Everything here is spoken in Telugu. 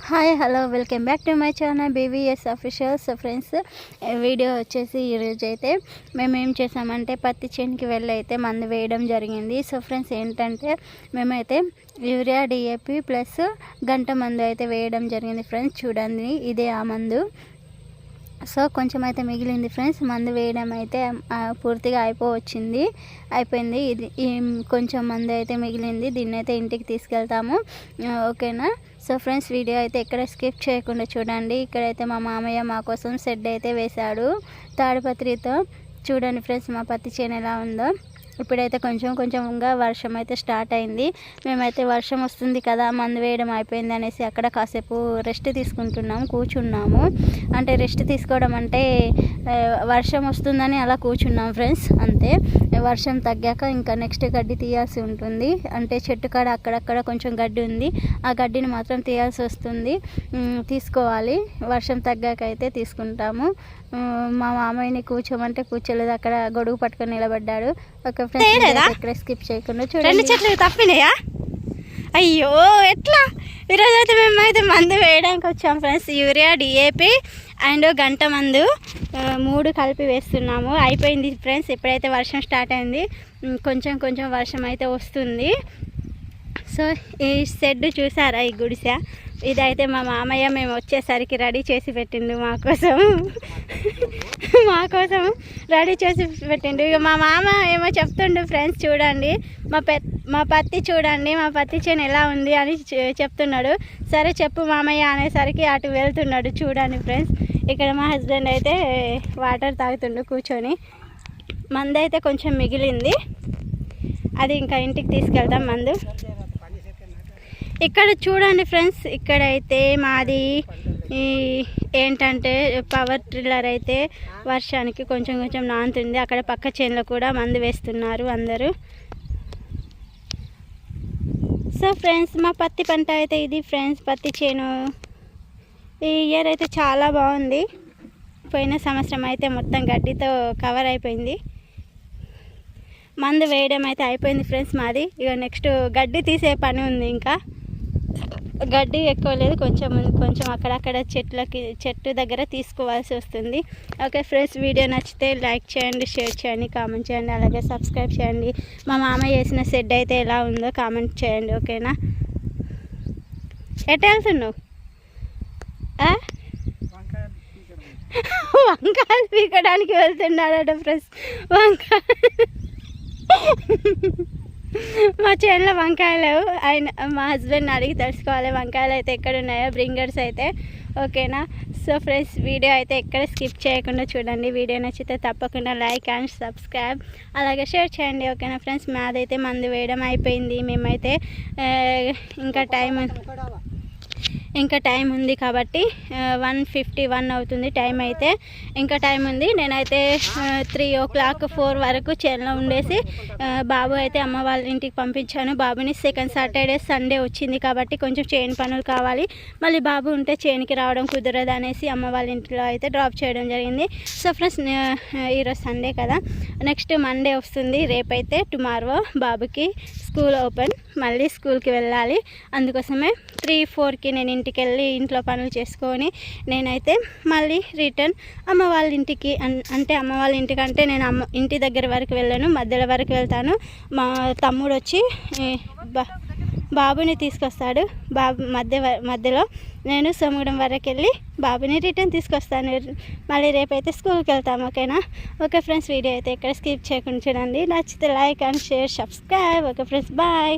Hi hello welcome back to my channel BVS official. So friends, video వచ్చేసి ఈరోజు అయితే మేము ఏం చేసామంటే పత్తి చేనుకి వెళ్ళి అయితే మందు వేయడం జరిగింది. సో ఫ్రెండ్స్, ఏంటంటే మేమైతే యూరియా డిఏపి ప్లస్ గంట మందు అయితే వేయడం జరిగింది. ఫ్రెండ్స్ చూడండి, ఇదే ఆ మందు. సో కొంచెం అయితే మిగిలింది ఫ్రెండ్స్. మందు వేయడం అయితే పూర్తిగా అయిపోయింది. ఇది కొంచెం మందు అయితే మిగిలింది. దీన్ని అయితే ఇంటికి తీసుకెళ్తాము, ఓకేనా. సో ఫ్రెండ్స్, వీడియో అయితే ఎక్కడ స్కిప్ చేయకుండా చూడండి. ఇక్కడైతే మా మామయ్య మా కోసం షెడ్ అయితే వేశాడు తాడిపత్రితో. చూడండి ఫ్రెండ్స్, మా పత్తి చేను ఎలా ఉందో. ఇప్పుడైతే కొంచెంగా వర్షం అయితే స్టార్ట్ అయింది. మేమైతే వర్షం వస్తుంది కదా, మందు వేయడం అయిపోయింది అనేసి అక్కడ కాసేపు రెస్ట్ తీసుకుంటున్నాము, కూర్చున్నాము. అంటే రెస్ట్ తీసుకోవడం అంటే వర్షం వస్తుందని అలా కూర్చున్నాం ఫ్రెండ్స్, అంతే. వర్షం తగ్గాక ఇంకా నెక్స్ట్ గడ్డి తీయాల్సి ఉంటుంది. అంటే చెట్టు కాడ అక్కడక్కడ కొంచెం గడ్డి ఉంది, ఆ గడ్డిని మాత్రం తీయాల్సి వస్తుంది, తీసుకోవాలి. వర్షం తగ్గాక అయితే తీసుకుంటాము. మా మామయ్యని కూర్చోమంటే కూర్చోలేదు, అక్కడ గొడుగు పట్టుకొని నిలబడ్డాడు. ఒక ఫ్రెండ్స్ ఇక్కడ స్కిప్ చేయకుండా చూడండి. చెట్లు తప్పినాయా? అయ్యో, ఎట్లా? ఈరోజు అయితే మేమైతే మందు వేయడానికి వచ్చాం ఫ్రెండ్స్. యూరియా డిఏపి అండ్ గంట మందు 3 కలిపి వేస్తున్నాము. అయిపోయింది ఫ్రెండ్స్. ఇప్పుడైతే వర్షం స్టార్ట్ అయింది, కొంచెం వర్షం అయితే వస్తుంది. సో ఈ షెడ్ చూసారా, ఈ గుడిసె ఇదైతే మా మామయ్య మేము వచ్చేసరికి రెడీ చేసి పెట్టిండు మా కోసం రెడీ చేసి పెట్టిండు. ఇక మా మామ ఏమో చెప్తుండు ఫ్రెండ్స్, చూడండి మా పత్తి చూడండి, మా పత్తి చేను ఎలా ఉంది అని చెప్తున్నాడు. సరే చెప్పు మామయ్య అనేసరికి అటు వెళ్తున్నాడు. చూడండి ఫ్రెండ్స్, ఇక్కడ మా హస్బెండ్ అయితే వాటర్ తాగుతుండు కూర్చొని. మందు అయితే కొంచెం మిగిలింది, అది ఇంకా ఇంటికి తీసుకెళ్తాం మందు. ఇక్కడ చూడండి ఫ్రెండ్స్, ఇక్కడైతే మాది ఏంటంటే పవర్ ట్రిల్లర్ అయితే వర్షానికి కొంచెం నానుతుంది. అక్కడ పక్క చేనులో కూడా మందు వేస్తున్నారు అందరూ. సో ఫ్రెండ్స్, మా పత్తి పంట అయితే ఇది ఫ్రెండ్స్. పత్తి చేను ఈ ఇయర్ అయితే చాలా బాగుంది. పోయిన సంవత్సరం అయితే మొత్తం గడ్డితో కవర్ అయిపోయింది. మందు వేయడం అయితే అయిపోయింది ఫ్రెండ్స్ మాది. ఇక నెక్స్ట్ గడ్డి తీసే పని ఉంది. ఇంకా గడ్డి ఎక్కువ లేదు, కొంచెం అక్కడక్కడ చెట్టు దగ్గర తీసుకోవాల్సి వస్తుంది. ఓకే ఫ్రెండ్స్, వీడియో నచ్చితే లైక్ చేయండి, షేర్ చేయండి, కామెంట్ చేయండి, అలాగే సబ్స్క్రైబ్ చేయండి. మా మామ వేసిన షెడ్ అయితే ఎలా ఉందో కామెంట్ చేయండి, ఓకేనా. ఎట్లా వెళ్తున్నావు? వంకాయలు పీకడానికి వెళ్తున్నాడట ఫ్రెండ్స్. మా చేనులో వంకాయలు మా హస్బెండ్ అడిగి తెలుసుకోవాలి, వంకాయలు అయితే ఎక్కడ ఉన్నాయో, బ్రింగర్స్ అయితే, ఓకేనా. సో ఫ్రెండ్స్, వీడియో అయితే ఎక్కడ స్కిప్ చేయకుండా చూడండి. వీడియో నచ్చితే తప్పకుండా లైక్ అండ్ సబ్స్క్రైబ్ అలాగే షేర్ చేయండి, ఓకేనా ఫ్రెండ్స్. మాదైతే మందు వేయడం అయిపోయింది. మేమైతే ఇంకా టైం ఉంది కాబట్టి 1:51 అవుతుంది టైం అయితే. ఇంకా టైం ఉంది. నేనైతే 3 o'clock 4 వరకు చేనులో ఉండేసి బాబు అయితే అమ్మ వాళ్ళ ఇంటికి పంపించాను. బాబుని సెకండ్ సాటర్డే సండే వచ్చింది కాబట్టి కొంచెం చేను పనులు కావాలి, మళ్ళీ బాబు ఉంటే చేనుకి రావడం కుదరదు అనేసి అమ్మ వాళ్ళ ఇంట్లో అయితే డ్రాప్ చేయడం జరిగింది. సో ఫ్రెండ్స్, ఈరోజు సండే కదా, నెక్స్ట్ మండే వస్తుంది. రేపైతే టుమారో బాబుకి స్కూల్ ఓపెన్, మళ్ళీ స్కూల్కి వెళ్ళాలి. అందుకోసమే 3-4కి నేను ఇంటికి వెళ్ళి ఇంట్లో పనులు చేసుకొని నేనైతే మళ్ళీ రిటర్న్ అమ్మ వాళ్ళ ఇంటికి, అంటే అమ్మ వాళ్ళ ఇంటికి అంటే నేను ఇంటి దగ్గర వరకు వెళ్ళాను, మధ్యలో వరకు వెళ్తాను. మా తమ్ముడు వచ్చి బాబుని తీసుకొస్తాడు. మధ్యలో నేను సముద్రం వరకు వెళ్ళి బాబుని రిటర్న్ తీసుకొస్తాను. మళ్ళీ రేపైతే స్కూల్కి వెళ్తాము, ఓకేనా. ఓకే ఫ్రెండ్స్, వీడియో అయితే ఎక్కడ స్కిప్ చేయకుండా చూడండి. నచ్చితే like and share subscribe. Okay friends, bye.